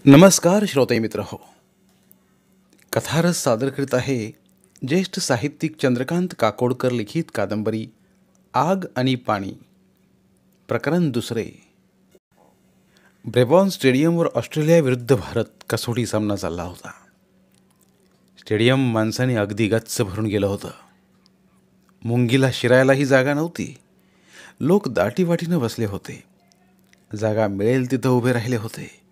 नमस्कार श्रोते मित्र हो. कथारस सादर करीत आहे ज्येष्ठ साहित्यिक चंद्रकांत काकोडकर लिखित कादंबरी आग आणि पाणी. प्रकरण दुसरे. ब्रेबॉर्न स्टेडियमवर ऑस्ट्रेलियाविरुद्ध भारत कसोटी सामना चालला होता. स्टेडियम माणसाने अगदी गच्च भरून गेलं होतं. मुंगीला शिरायलाही जागा नव्हती. लोक दाटीवाटीनं बसले होते. जागा मिळेल तिथं उभे राहिले होते.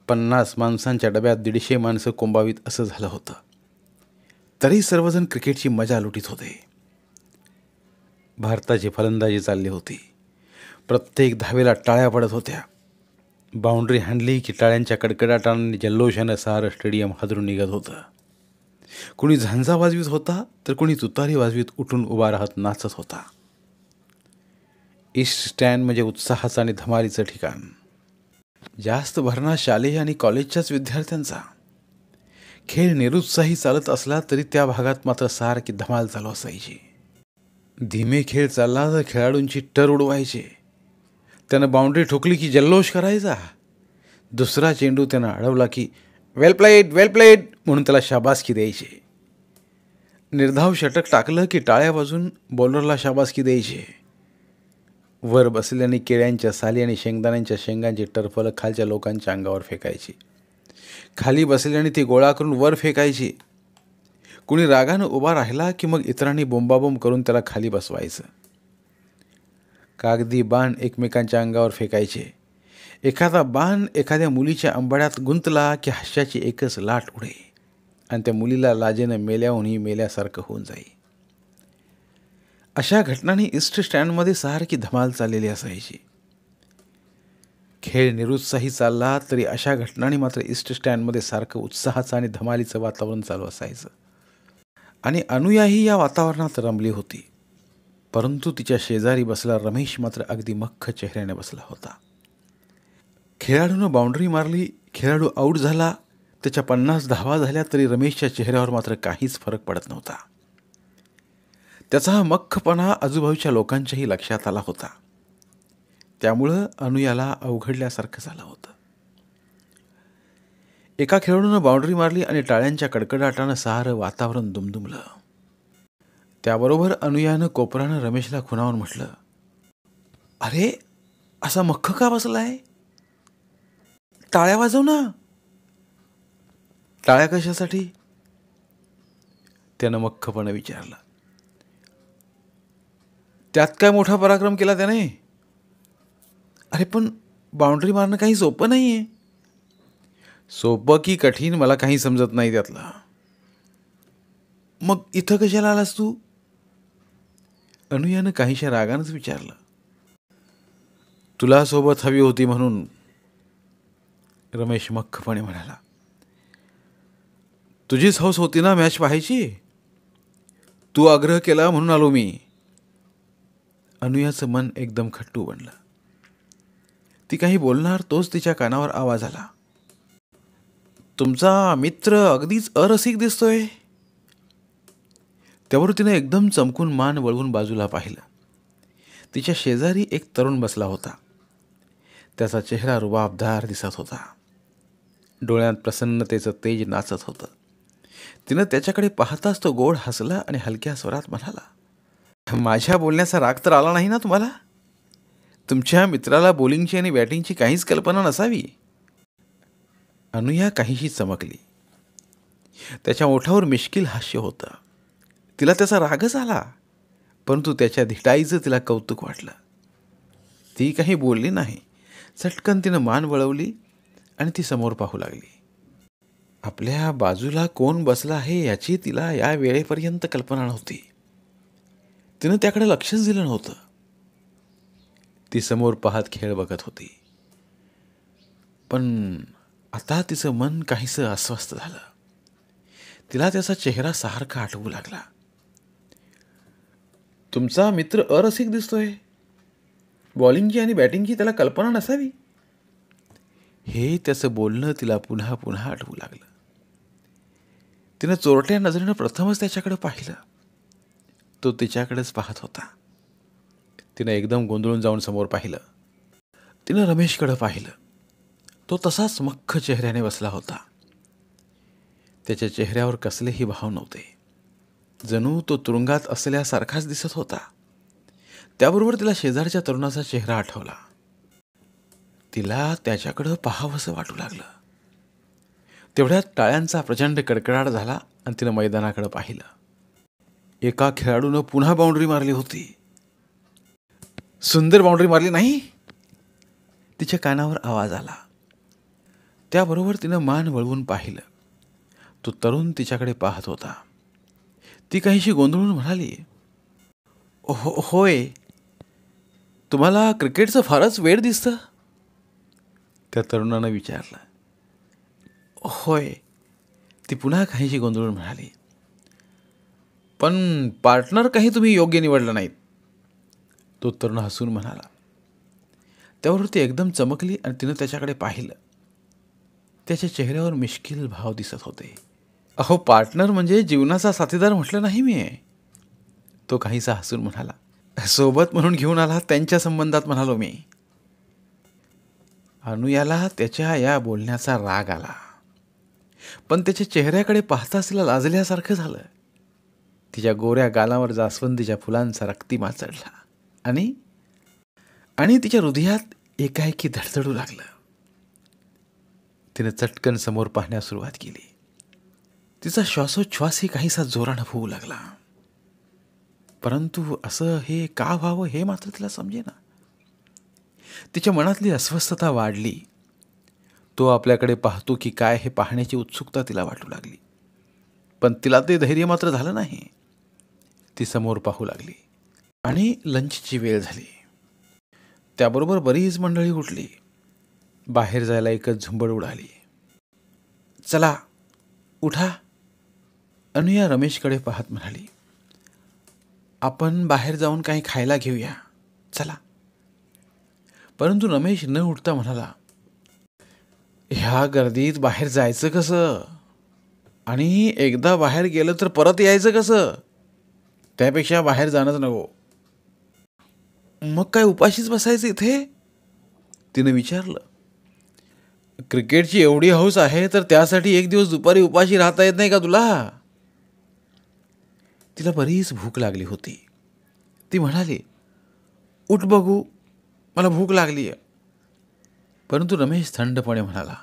50 माणसांच्या डब्यात 150 माणसं कोंबावीत असं झालं होतं. तरी सर्वजण क्रिकेटची मजा लुटीत होते. भारताची फलंदाजी चालली होती. प्रत्येक धावेला टाळ्या पडत होत्या. बाउंड्री हाणली की टाळ्यांच्या कडकडाटाने जल्लोषानं सारं स्टेडियम हादरून निघत होतं. कुणी झांजा वाजवीत होता तर कुणी तुतारी वाजवीत उठून उभा राहत नाचत होता. ईस्ट स्टँड म्हणजे उत्साहाचं आणि धमालीचं ठिकाण. जास्त भरणा शालेय आणि कॉलेजच्याच विद्यार्थ्यांचा. खेळ निरुत्साही चालत असला तरी त्या भागात मात्र सारखी धमाल चालू असायची. धीमे खेळ चालला तर खेळाडूंची टर उडवायचे. त्यानं बाउंड्री ठोकली की जल्लोष करायचा. दुसरा चेंडू त्यानं अडवला की वेल प्लेड वेल प्लेड म्हणून त्याला शाबासकी द्यायचे. निर्धाव षटक टाकलं की टाळ्या वाजून बॉलरला शाबासकी द्यायचे. वर बसल्याने केळ्यांच्या साली आणि शेंगदाण्यांच्या शेंगांची टरफलं खालच्या लोकांच्या अंगावर फेकायची. खाली बसल्याने ती गोळा करून वर फेकायची. कुणी रागानं उभा राहिला की मग इतरांनी बोंबाबोंब करून त्याला खाली बसवायचं. कागदी बाण एकमेकांच्या अंगावर फेकायचे. एखादा बाण एखाद्या मुलीच्या अंबाड्यात गुंतला की हास्याची एकच लाट उडे आणि त्या मुलीला लाजेनं मेल्याहूनही मेल्यासारखं होऊन जाई. अशा घटनांनी ईस्ट स्टँडमध्ये सारखी धमाल चाललेली असायची. खेळ निरुत्साही चालला तरी अशा घटनांनी मात्र ईस्ट स्टँडमध्ये सारखं उत्साहाचं आणि धमालीचं वातावरण चालू असायचं. आणि अनुयाही या वातावरणात रमली होती. परंतु तिच्या शेजारी बसला रमेश मात्र अगदी मख्ख चेहऱ्याने बसला होता. खेळाडूनं बाउंड्री मारली, खेळाडू आऊट झाला, त्याच्या 50 धावा झाल्या तरी रमेशच्या चेहऱ्यावर मात्र काहीच फरक पडत नव्हता. त्याचा हा मख्खपणा आजूबाजूच्या लोकांच्याही लक्षात आला होता. त्यामुळं अनुयाला अवघडल्यासारखं झालं होतं. एका खेळाडूनं बाउंड्री मारली आणि टाळ्यांच्या कडकडाटानं सारं वातावरण दुमदुमलं. त्याबरोबर अनुयानं कोपरानं रमेशला खुणावून म्हटलं, अरे असा मख्ख का बसलाय? टाळ्या वाजव ना. टाळ्या कशासाठी? त्यानं मख्खपणे विचारलं. त्यात काय मोठा पराक्रम केला त्याने? अरे पण बाउंड्री मारणं काही सोपं नाही आहे. सोपं की कठीण मला काही समजत नाही त्यातलं. मग इथं कशाला आलास तू? अनुयानं काहीशा रागानंच विचारलं. तुला सोबत हवी होती म्हणून, रमेश मख्खपणे म्हणाला. तुझीच हौस होती ना मॅच पाहायची? तू आग्रह केला म्हणून आलो मी. अनुयाचं मन एकदम खट्टू बनलं. ती काही बोलणार तोच तिच्या कानावर आवाज आला. तुमचा मित्र अगदीच अरसिक दिसतोय. त्यावर तिने एकदम चमकून मान वळवून बाजूला पाहिलं. तिच्या शेजारी एक तरुण बसला होता. त्याचा चेहरा रुबाबदार दिसत होता. डोळ्यात प्रसन्नतेचं तेज नाचत होतं. तिनं त्याच्याकडे पाहताच तो गोड हसला आणि हलक्या स्वरात म्हणाला, माझ्या बोलण्याचा राग तर आला नाही ना तुम्हाला? तुमच्या मित्राला बॉलिंगची आणि बॅटिंगची काहीच कल्पना नसावी. अनुया काहीशी चमकली. त्याच्या ओठावर मिश्किल हास्य होतं. तिला त्याचा रागच आला, परंतु त्याच्या धिटाईचं तिला कौतुक वाटलं. ती काही बोलली नाही. चटकन तिनं मान वळवली आणि ती समोर पाहू लागली. आपल्या बाजूला कोण बसला आहे याची तिला या वेळेपर्यंत कल्पना नव्हती. तिनं त्याकडे लक्षच दिलं नव्हतं. ती समोर पाहत खेळ बघत होती. पण आता तिचं मन काहीसं अस्वस्थ झालं. तिला त्याचा चेहरा सारखा आठवू लागला. तुमचा मित्र अरसिक दिसतोय. बॉलिंगची आणि बॅटिंगची त्याला कल्पना नसावी. हे त्याचं बोलणं तिला पुन्हा पुन्हा आठवू लागलं. तिनं चोरट्या नजरेनं प्रथमच त्याच्याकडे पाहिलं. तो तिच्याकडेच पाहत होता. तिनं एकदम गोंधळून जाऊन समोर पाहिलं. तिनं रमेशकडे पाहिलं. तो तसाच मख्ख चेहऱ्याने बसला होता. त्याच्या चेहऱ्यावर कसलेही भाव नव्हते. जणू तो तुरुंगात असल्यासारखाच दिसत होता. त्याबरोबर तिला शेजारच्या तरुणाचा चेहरा आठवला. तिला त्याच्याकडं पाहावंसं वाटू लागलं. तेवढ्यात टाळ्यांचा प्रचंड कडकडाट झाला आणि तिनं मैदानाकडे पाहिलं. एका खेळाडूनं पुन्हा बाउंड्री मारली होती. सुंदर बाउंड्री मारली नाही, तिच्या कानावर आवाज आला. त्याबरोबर तिनं मान वळवून पाहिलं. तो तरुण तिच्याकडे पाहत होता. ती काहीशी गोंधळून म्हणाली, होय, तुम्हाला क्रिकेटचं फारच वेड दिसतं. त्या तरुणानं विचारलं. होय, ती पुन्हा काहीशी गोंधळून म्हणाली. पण पार्टनर काही तुम्ही योग्य निवडला नाहीत. तो तरुण हसून म्हणाला. त्यावर ती एकदम चमकली आणि तिनं त्याच्याकडे पाहिलं. त्याच्या चेहऱ्यावर मिश्किल भाव दिसत होते. अहो, पार्टनर म्हणजे जीवनाचा साथीदार म्हटलं नाही मी. तो काहीसा हसून म्हणाला. सोबत म्हणून घेऊन आला त्यांच्या संबंधात म्हणालो मी. अनुयाला त्याच्या या बोलण्याचा राग आला, पण त्याच्या चेहऱ्याकडे पाहताच तिला लाजल्यासारखं झालं. तिच्या गोऱ्या गालावर जास्वंदीच्या फुलांचा रक्तिमा चढला आणि तिच्या हृदयात एकाएकी धडधडू लागलं. तिने चटकन समोर पाहण्यास सुरुवात केली. तिचा श्वासोच्छ्वासही काहीसा जोरानं होऊ लागला. परंतु असं हे का व्हावं हे मात्र तिला समजेना. तिच्या मनातली अस्वस्थता वाढली. तो आपल्याकडे पाहतो की काय हे पाहण्याची उत्सुकता तिला वाटू लागली. पण तिला ते धैर्य मात्र झालं नाही. ती समोर पाहू लागली आणि लंचची वेळ झाली. त्याबरोबर बरीच मंडळी उठली. बाहेर जायला एकच झुंबड उडाली. चला उठा, अनुया रमेशकडे पाहत म्हणाली. आपण बाहेर जाऊन काही खायला घेऊया, चला. परंतु रमेश न उठता म्हणाला, ह्या गर्दीत बाहेर जायचं कसं? आणि एकदा बाहेर गेलं तर परत यायचं कसं? त्यापेक्षा बाहेर जाणंच नको. मग काय उपाशीच बसायचं इथे? तिने विचारलं. क्रिकेटची एवढी हौस आहे तर त्यासाठी एक दिवस दुपारी उपाशी राहता येत नाही का तुला? तिला बरीच भूक लागली होती. ती म्हणाली, उठ बघू, मला भूक लागली आहे. परंतु रमेश थंडपणे म्हणाला,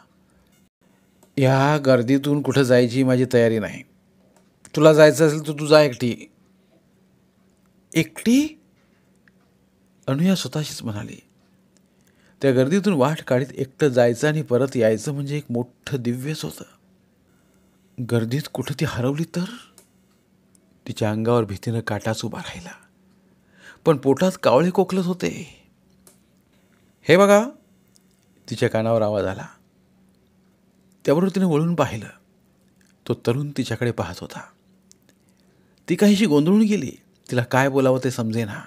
या गर्दीतून कुठं जायची माझी तयारी नाही. तुला जायचं असेल तर तू जा एकटी. एकटी? अनुया स्वतःशीच म्हणाली. त्या गर्दीतून वाट काढीत एकटं जायचं आणि परत यायचं म्हणजे एक मोठं दिव्यच होतं. गर्दीत कुठं ती हरवली तर? तिच्या अंगावर भीतीनं काटाच उभा राहिला. पण पोटात कावळे कोकलत होते. हे बघा, तिच्या कानावर आवाज आला. त्याबरोबर तिने वळून पाहिलं. तो तरुण तिच्याकडे पाहत होता. ती काहीशी गोंधळून गेली. तिला काय बोलावं ते समजेना.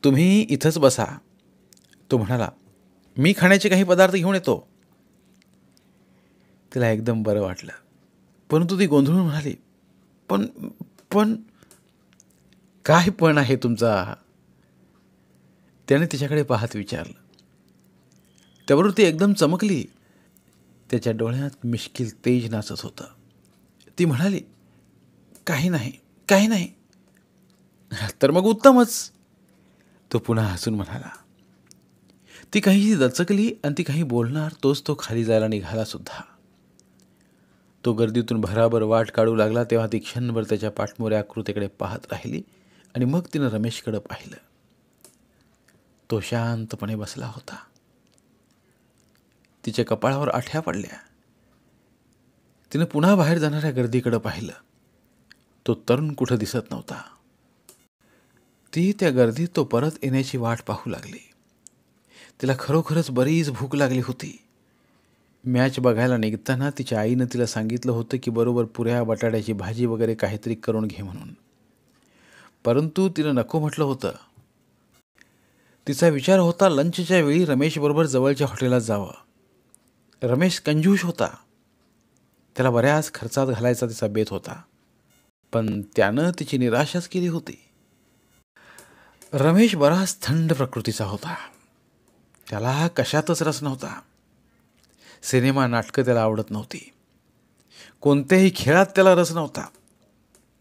तुम्ही इथंच बसा, तो म्हणाला. मी खाण्याचे काही पदार्थ घेऊन येतो. तिला एकदम बरं वाटलं. परंतु ती गोंधळून म्हणाली, पण काय पण आहे तुमचा? त्याने तिच्याकडे पाहत विचारलं. त्याबरोबर ती एकदम चमकली. त्याच्या डोळ्यात मिश्किल तेज नाचत होतं. ती म्हणाली, काही नाही, काही नाही. तर मग उत्तमच, तो पुन्हा हसून म्हणाला. ती काहीशी दचकली आणि ती काही बोलणार तोच तो खाली जायला निघाला सुद्धा. तो गर्दीतून भराभर वाट काढू लागला तेव्हा ती क्षणभर त्याच्या पाठमोऱ्या आकृतीकडे पाहत राहिली आणि मग तिनं रमेशकडे पाहिलं. तो शांतपणे बसला होता. तिच्या कपाळावर आठ्या पडल्या. तिनं पुन्हा बाहेर जाणाऱ्या गर्दीकडे पाहिलं. तो तरुण कुठं दिसत नव्हता. ती त्या गर्दीत तो परत येण्याची वाट पाहू लागली. तिला खरोखरच बरीच भूक लागली होती. मॅच बघायला निघताना तिच्या आईनं तिला सांगितलं होतं की बरोबर पुऱ्या बटाट्याची भाजी वगैरे काहीतरी करून घे म्हणून. परंतु तिनं नको म्हटलं होतं. तिचा विचार होता लंचच्या वेळी रमेशबरोबर जवळच्या हॉटेलात जावं. रमेश कंजूष होता. त्याला बऱ्याच खर्चात घालायचा तिचा बेत होता. पण त्यानं तिची निराशाच केली होती. रमेश बराच थंड प्रकृतीचा होता. त्याला कशातच रस नव्हता. सिनेमा नाटकं त्याला आवडत नव्हती. कोणत्याही खेळात त्याला रस नव्हता.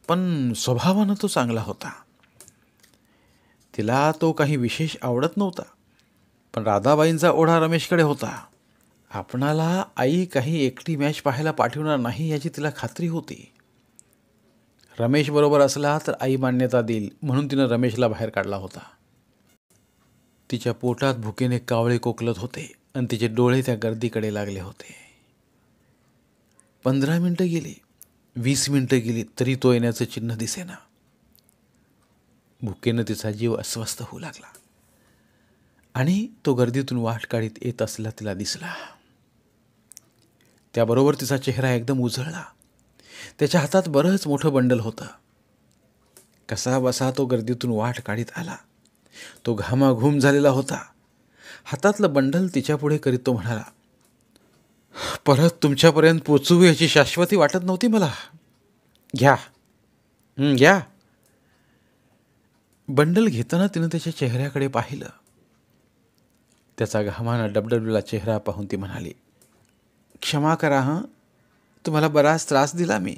पण स्वभावानं तो चांगला होता. तिला तो काही विशेष आवडत नव्हता. पण राधाबाईंचा ओढा रमेशकडे होता. आपणाला आई काही एकटी मॅच पाहायला पाठवणार नाही याची तिला खात्री होती. रमेश बरोबर असला तर आई मान्यता देईल म्हणून तिनं रमेशला बाहेर काढला होता. तिच्या पोटात भुकेने कावळे कोकलत होते आणि तिचे डोळे त्या गर्दीकडे लागले होते. 15 मिनिटं गेली, 20 मिनिटं गेली तरी तो येण्याचं चिन्ह दिसेना. भुकेनं तिचा जीव अस्वस्थ होऊ लागला आणि तो गर्दीतून वाट काढीत येत असलेला तिला दिसला. त्याबरोबर तिचा चेहरा एकदम उजळला. त्याच्या हातात बरंच मोठं बंडल होतं. कसा बसा तो गर्दीतून वाट काढीत आला. तो घामाघूम झालेला होता. हातातलं बंडल तिच्यापुढे करीत तो म्हणाला, परत तुमच्यापर्यंत पोचू याची शाश्वती वाटत नव्हती मला. घ्या घ्या. बंडल घेताना तिनं त्याच्या चेहऱ्याकडे पाहिलं. त्याचा घामानं डबडबलेला चेहरा पाहून ती म्हणाली, क्षमा करा हं, तुम्हाला बराच त्रास दिला मी.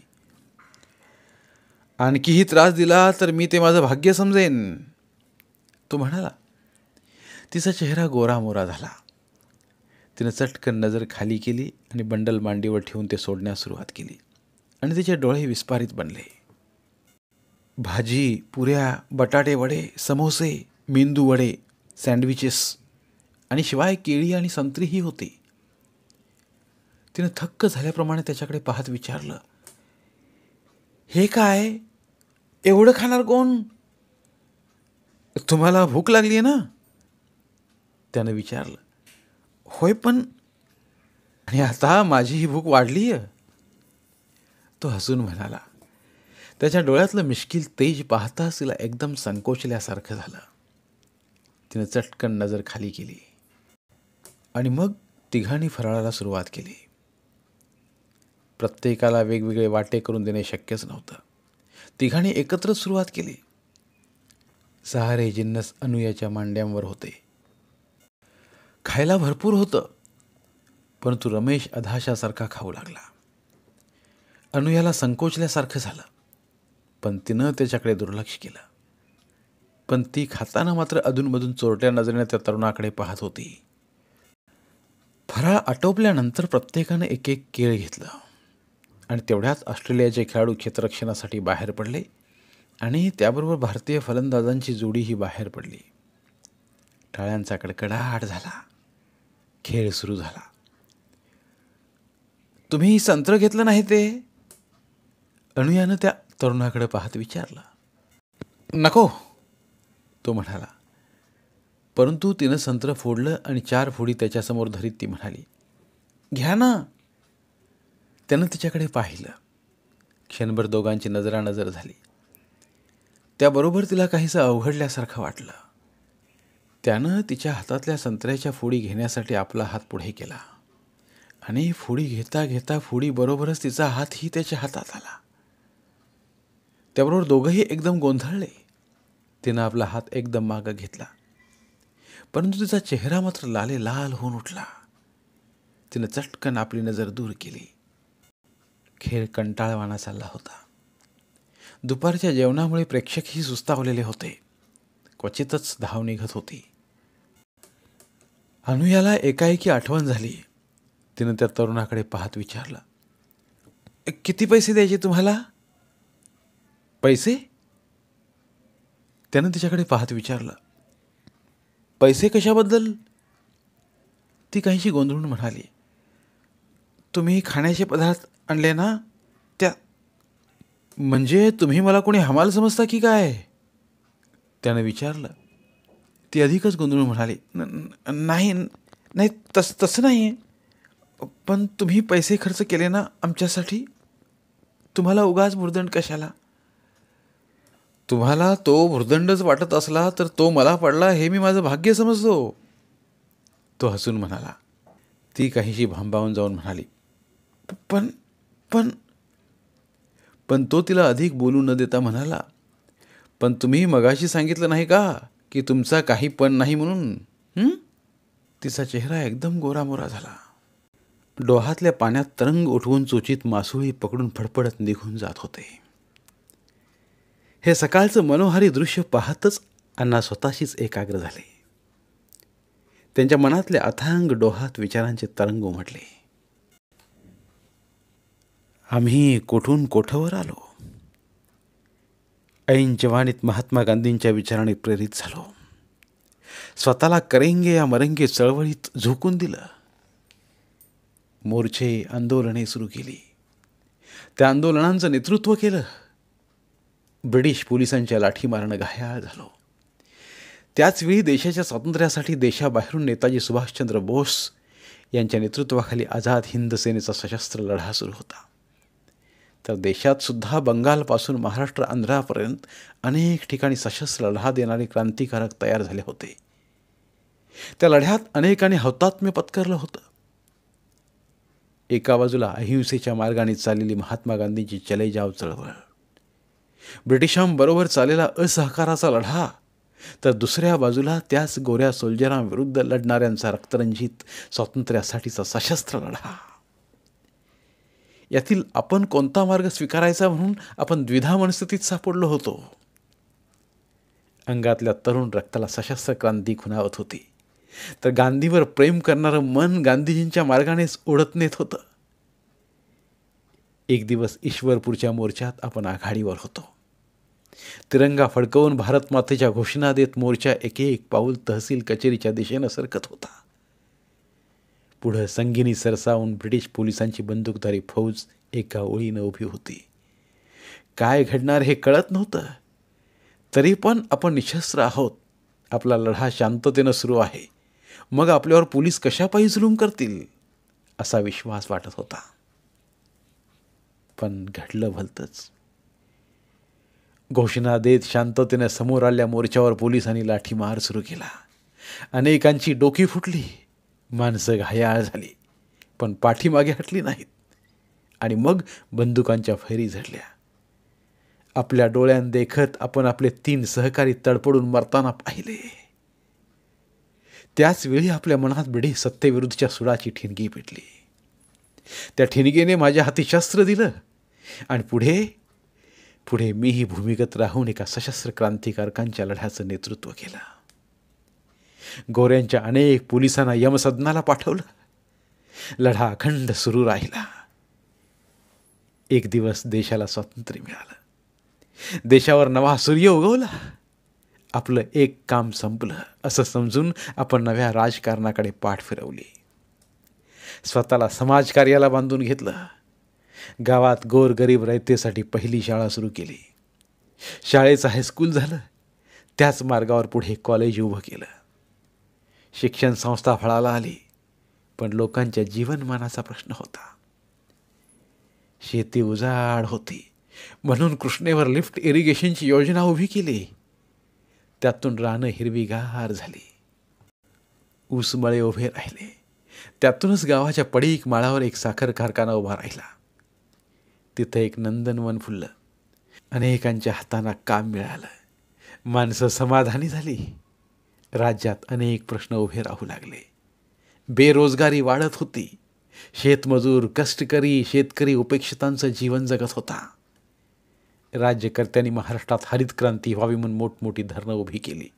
आणखीही त्रास दिला तर मी ते माझं भाग्य समजेन, तो म्हणाला. तिचा चेहरा गोरामोरा झाला. तिनं चटकन नजर खाली केली आणि बंडल मांडीवर ठेवून ते सोडण्यास सुरुवात केली आणि तिचे डोळे विस्फारित बनले. भाजी, पुऱ्या, बटाटे वडे, समोसे, मेंदू वडे, सँडविचेस आणि शिवाय केळी आणि संत्रीही होती. तिनं थक्क झाल्याप्रमाणे त्याच्याकडे पाहत विचारलं, हे काय? एवढं खाणार कोण? तुम्हाला भूक लागली आहे ना? त्यानं विचारलं. होय, पण आणि आता माझी ही भूक वाढली आहे, तो हसून म्हणाला. त्याच्या डोळ्यातलं मिश्किल तेज पाहताच तिला एकदम संकोचल्यासारखं झालं. तिनं चटकन नजर खाली केली आणि मग तिघांनी फराळाला सुरुवात केली. प्रत्येकाला वेगवेगळे वाटे करून देणे शक्यच नव्हतं. तिघांनी एकत्रच सुरुवात केली. सारे जिन्नस अनुयाच्या मांड्यांवर होते. खायला भरपूर होतं, परंतु रमेश अधाशासारखा खाऊ लागला. अनुयाला संकोचल्यासारखं झालं, पण तिनं त्याच्याकडे दुर्लक्ष केलं. पण ती खाताना मात्र अधूनमधून चोरट्या नजरेने त्या तरुणाकडे पाहत होती. फराळ आटोपल्यानंतर प्रत्येकानं एक एक केळ घेतलं आणि तेवढ्यात ऑस्ट्रेलियाचे खेळाडू क्षेत्ररक्षणासाठी बाहेर पडले आणि त्याबरोबर भारतीय फलंदाजांची जोडीही बाहेर पडली. टाळ्यांचा कडकडाट झाला. खेळ सुरू झाला. तुम्ही संत्र घेतलं नाही ते? अनुयानं त्या तरुणाकडे पाहत विचारलं. नको, तो म्हणाला. परंतु तिनं संत्र फोडलं आणि 4 फोडी त्याच्यासमोर धरीत ती म्हणाली, घ्या ना. त्यानं तिच्याकडे पाहिलं. क्षणभर दोघांची नजरानजर झाली. त्याबरोबर तिला काहीसं अवघडल्यासारखं वाटलं. त्यानं तिच्या हातातल्या संत्र्याच्या फोडी घेण्यासाठी आपला हात पुढे केला आणि फोडी घेता घेता फोडी बरोबरच तिचा हातही त्याच्या हातात आला. त्याबरोबर दोघंही एकदम गोंधळले. तिनं आपला हात एकदम मागं घेतला, परंतु तिचा चेहरा मात्र लाल होऊन उठला. तिनं चटकन आपली नजर दूर केली. खेळ कंटाळवाणा चालला होता. दुपारच्या जेवणामुळे प्रेक्षकही सुस्तावलेले होते. क्वचितच धाव निघत होती. अनुयाला एकाएकी आठवण झाली. तिनं त्या तरुणाकडे पाहत विचारलं, किती पैसे द्यायचे तुम्हाला? पैसे? त्यानं तिच्याकडे पाहत विचारलं. पैसे कशाबद्दल? ती काहीशी गोंधळून म्हणाली, तुम्ही खाण्याचे पदार्थ आणले ना त्या. म्हणजे तुम्ही मला कोणी हमाल समजता की काय? त्यानं विचारलं. ती अधिकच गोंधळून म्हणाली, नाही नाही, तसं नाही. पण तुम्ही पैसे खर्च केले ना आमच्यासाठी. तुम्हाला उगाच भुर्दंड कशाला? तुम्हाला तो भुर्दंडच वाटत असला तर तो मला पडला हे मी माझं भाग्य समजतो, तो हसून म्हणाला. ती काहीशी भांबावून जाऊन म्हणाली, पण पण पण तो तिला अधिक बोलू न देता म्हणाला, पण तुम्ही मगाशी सांगितलं नाही का की तुमचा काही पण नाही म्हणून? तिचा चेहरा एकदम गोरामोरा झाला. डोहातल्या पाण्यात तरंग उठवून चोचीत मासोळी पकडून फडफडत निघून जात होते. हे सकाळचं मनोहारी दृश्य पाहतच अण्णा स्वतःशीच एकाग्र झाले. त्यांच्या मनातल्या अथांग डोहात विचारांचे तरंग उमटले. आम्ही कोठून कोठवर आलो. ऐन जवानीत महात्मा गांधींच्या विचाराने प्रेरित झालो. स्वतःला करेंगे या मरेंगे चळवळीत झोकून दिलं. मोर्चे, आंदोलने सुरू केली. त्या आंदोलनांचं नेतृत्व केलं. ब्रिटिश पोलिसांच्या लाठीमारानं घायाळ झालो. त्याचवेळी देशाच्या स्वातंत्र्यासाठी देशाबाहेरून नेताजी सुभाषचंद्र बोस यांच्या नेतृत्वाखाली आझाद हिंद सेनेचा सशस्त्र लढा सुरू होता. तर देशात सुद्धा बंगालपासून महाराष्ट्र आंध्रापर्यंत अनेक ठिकाणी सशस्त्र लढा देणारे क्रांतिकारक तयार झाले होते. त्या लढ्यात अनेकांनी हौतात्म्य पत्करलं होतं. एका बाजूला अहिंसेच्या मार्गाने चाललेली महात्मा गांधींची चले जाव चळवळ, ब्रिटिशांबरोबर चाललेला असहकाराचा लढा, तर दुसऱ्या बाजूला त्याच गोऱ्या सोल्जरांविरुद्ध लढणाऱ्यांचा रक्तरंजित स्वातंत्र्यासाठीचा सशस्त्र लढा. यातील आपण कोणता मार्ग स्वीकारायचा म्हणून आपण द्विधा मनस्थितीत सापडलो होतो. अंगातल्या तरुण रक्ताला सशस्त्र क्रांती खुणावत होती, तर गांधीवर प्रेम करणारं मन गांधीजींच्या मार्गानेच ओढत नेत होतं. एक दिवस ईश्वरपूरच्या मोर्चात आपण आघाडीवर होतो. तिरंगा फडकवून भारत मातेच्या घोषणा देत मोर्चा एक एक पाऊल तहसील कचेरीच्या दिशेनं सरकत होता. पुढं संगिनी सरसावून ब्रिटिश पोलिसांची बंदूकधारी फौज एका ओळीनं उभी होती. काय घडणार हे कळत नव्हतं, तरी पण आपण निशस्त्र आहोत. आपला लढा शांततेनं सुरू आहे. मग आपल्यावर पोलीस कशापायी जुलूम करतील असा विश्वास वाटत होता. पण घडलं भलतंच. घोषणा देत शांततेनं समोर आलेल्या मोर्चावर पोलिसांनी लाठीमार सुरू केला. अनेकांची डोकी फुटली, माणसं घायाळ झाली, पण पाठीमागे हटली नाहीत. आणि मग बंदुकांच्या फैरी झडल्या. आपल्या डोळ्यां देखत आपण आपले 3 सहकारी तडपडून मरताना पाहिले. त्याच वेळी आपल्या मनात ब्रिटिश सत्तेविरुद्धच्या सुडाची ठिणगी पेटली. त्या ठिणगीने माझ्या हाती शस्त्र दिलं आणि पुढे पुढे मीही भूमिगत राहून एका सशस्त्र क्रांतिकारकांच्या लढ्याचं नेतृत्व केलं. गोऱ्यांच्या अनेक पोलिसांना यमसदनाला पाठवलं. लढा अखंड सुरू राहिला. एक दिवस देशाला स्वातंत्र्य मिळालं. देशावर नवा सूर्य उगवला. आपलं एक काम संपलं असं समजून आपण नव्या राजकारणाकडे पाठ फिरवली. स्वतःला समाजकार्याला बांधून घेतलं. गावात गोरगरीब रयतेसाठी पहिली शाळा सुरू केली. शाळेचं हायस्कूल झालं. त्याच मार्गावर पुढे कॉलेज उभं केलं. शिक्षण संस्था फळाला आली, पण लोकांच्या जीवनमानाचा प्रश्न होता. शेती उजाड होती, म्हणून कृष्णेवर लिफ्ट इरिगेशनची योजना उभी केली. त्यातून रानं हिरवीगार झाली. ऊसमळे उभे राहिले. त्यातूनच गावाच्या पडीक माळावर एक साखर कारखाना उभा राहिला. तिथं एक नंदनवन फुललं. अनेकांच्या हातांना काम मिळालं. माणसं समाधानी झाली. राज्यात अनेक प्रश्न उभे राहू लागले. बेरोजगारी वाढत होती. शेतमजूर, कष्टकरी, शेतकरी उपेक्षितांचं जीवन जगत होता. राज्यकर्त्यांनी महाराष्ट्रात हरित क्रांती व्हावी म्हणून मोठमोठी धरणं उभी केली.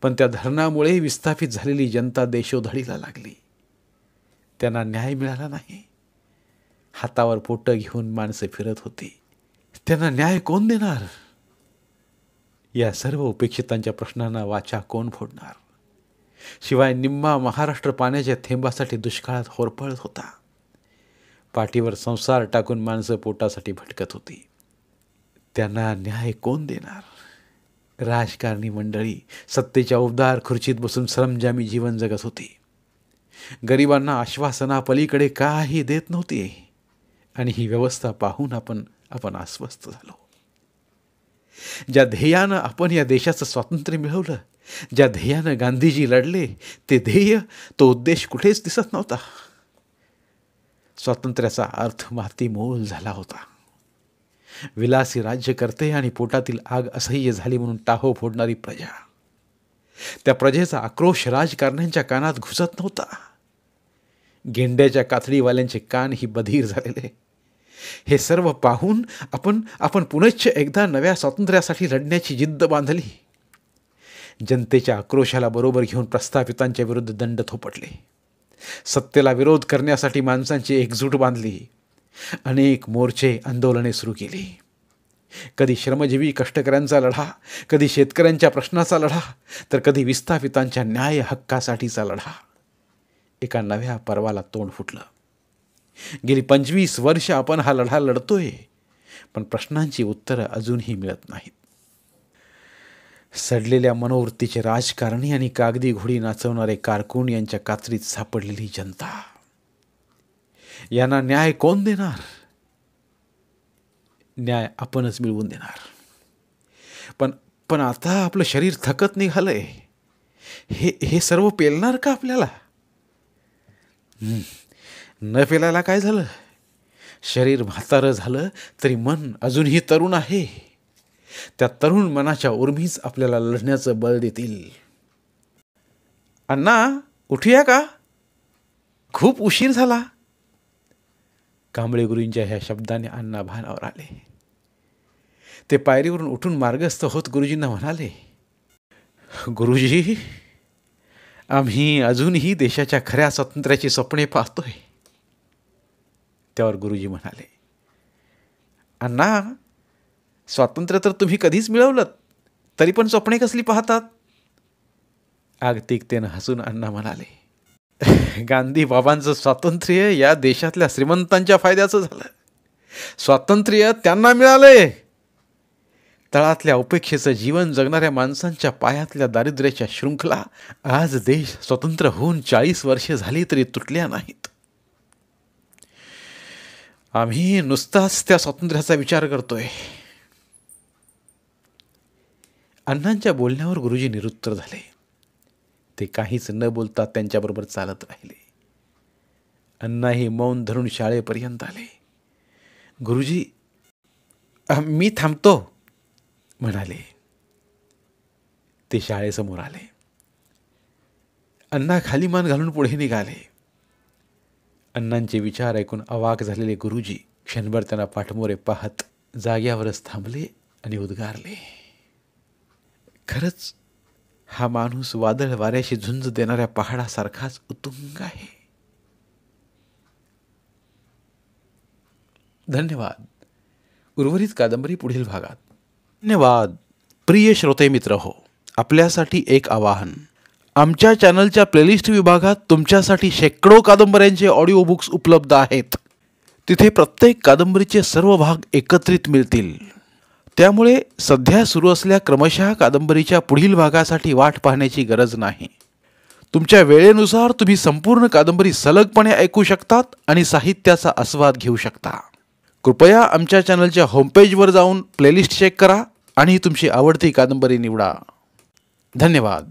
पण त्या धरणामुळे विस्थापित झालेली जनता देशोधडीला लागली. त्यांना न्याय मिळाला नाही. हातावर पोटं घेऊन माणसं फिरत होती. त्यांना न्याय कोण देणार? या सर्व उपेक्षितांच्या प्रश्नांना वाचा कोण फोडणार? शिवाय निम्मा महाराष्ट्र पाण्याच्या थेंबासाठी दुष्काळात होरपळत होता. पाठीवर संसार टाकून माणसं पोटासाठी भटकत होती. त्यांना न्याय कोण देणार? राजकारणी मंडळी सत्तेच्या उबदार खुर्चीत बसून सरंजामी जीवन जगत होती. गरिबांना आश्वासनापलीकडे काही देत नव्हती. आणि ही व्यवस्था पाहून आपण अस्वस्थ झालो. ज्या ध्येयानं आपण या देशाचं स्वातंत्र्य मिळवलं, ज्या ध्येयानं गांधीजी लढले, ते ध्येय, तो उद्देश कुठेच दिसत नव्हता. स्वातंत्र्याचा अर्थ मातीमोल झाला होता. विलासी राज्यकर्ते आणि पोटातील आग असह्य झाली म्हणून टाहो फोडणारी प्रजा. त्या प्रजेचा आक्रोश राजकारण्यांच्या कानात घुसत नव्हता. गेंड्याच्या कातडीवाल्यांचे कानही बधीर झालेले. हे सर्व पाहून आपण पुनश्च एकदा नव्या स्वातंत्र्यासाठी लढण्याची जिद्द बांधली. जनतेच्या आक्रोशाला बरोबर घेऊन प्रस्थापितांच्या विरुद्ध दंड थोपटले. सत्तेला विरोध करण्यासाठी माणसांची एकजूट बांधली. अनेक मोर्चे, आंदोलने सुरू केली. कधी श्रमजीवी कष्टकऱ्यांचा लढा, कधी शेतकऱ्यांच्या प्रश्नाचा लढा, तर कधी विस्थापितांच्या न्याय हक्कासाठीचा लढा. एका नव्या पर्वाला तोंड फुटलं. गेली 25 वर्ष आपण हा लढा लढतोय, पण प्रश्नांची उत्तरं अजूनही मिळत नाहीत. सडलेल्या मनोवृत्तीचे राजकारणी आणि कागदी घोडी नाचवणारे कारकून यांच्या कात्रीत सापडलेली जनता. यांना न्याय कोण देणार? न्याय आपणच मिळवून देणार. पण आता आपलं शरीर थकत निघालंय. हे सर्व पेलणार का आपल्याला? न पेलायला काय झालं? शरीर म्हातारं झालं तरी मन अजूनही तरुण आहे. त्या तरुण मनाच्या उर्मीच आपल्याला लढण्याचं बळ देतील. अण्णा, उठूया का? खूप उशीर झाला. कांबळे गुरुजींच्या ह्या शब्दाने अण्णा भानावर आले. ते पायरीवरून उठून मार्गस्थ होत गुरुजींना म्हणाले, गुरुजी, आम्ही अजूनही देशाच्या खऱ्या स्वातंत्र्याची स्वप्ने पाहतोय. त्यावर गुरुजी म्हणाले, अण्णा, स्वातंत्र्य तर तुम्ही कधीच मिळवलं, तरी पण स्वप्ने कसली पाहतात? आगतिकतेनं हसून अण्णा म्हणाले, गांधी बाबांचं स्वातंत्र्य या देशातल्या श्रीमंतांच्या फायद्याचं झालं. स्वातंत्र्य त्यांना मिळालंय. तळातल्या उपेक्षेचं जीवन जगणाऱ्या माणसांच्या पायातल्या दारिद्र्याच्या शृंखला आज देश स्वतंत्र होऊन 40 वर्षे झाली तरी तुटल्या नाहीत. आम्ही नुसताच त्या स्वातंत्र्याचा विचार करतोय. अण्णांच्या बोलण्यावर गुरुजी निरुत्तर झाले. ते काहीच न बोलता त्यांच्याबरोबर चालत राहिले. अण्णाही मौन धरून शाळेपर्यंत आले. गुरुजी, मी थांबतो म्हणाले. ते शाळेसमोर आले. अण्णा खाली मान घालून पुढे निघाले. अण्णांचे विचार ऐकून अवाक झालेले गुरुजी क्षणभर त्यांना पाठमोरे पाहत जाग्यावरच थांबले आणि उद्गारले, खरंच हा माणूस वादळ वाऱ्याशी झुंज देणाऱ्या पहाडासारखाच उत्तुंग आहे. धन्यवाद. उर्वरित कादंबरी पुढील भागात. धन्यवाद. प्रिय श्रोते मित्र हो, आपल्यासाठी एक आवाहन. आमच्या चॅनलच्या प्लेलिस्ट विभागात तुमच्यासाठी शेकडो कादंबऱ्यांचे ऑडिओ बुक्स उपलब्ध आहेत. तिथे प्रत्येक कादंबरीचे सर्व भाग एकत्रित मिळतील. त्यामुळे सध्या सुरू असलेल्या क्रमशः कादंबरीच्या पुढील भागासाठी वाट पाहण्याची गरज नाही. तुमच्या वेळेनुसार तुम्ही संपूर्ण कादंबरी सलगपणे ऐकू शकतात आणि साहित्याचा आस्वाद घेऊ शकता. कृपया आमच्या चॅनलच्या होमपेजवर जाऊन प्लेलिस्ट चेक करा आणि तुमची आवडती कादंबरी निवडा. धन्यवाद.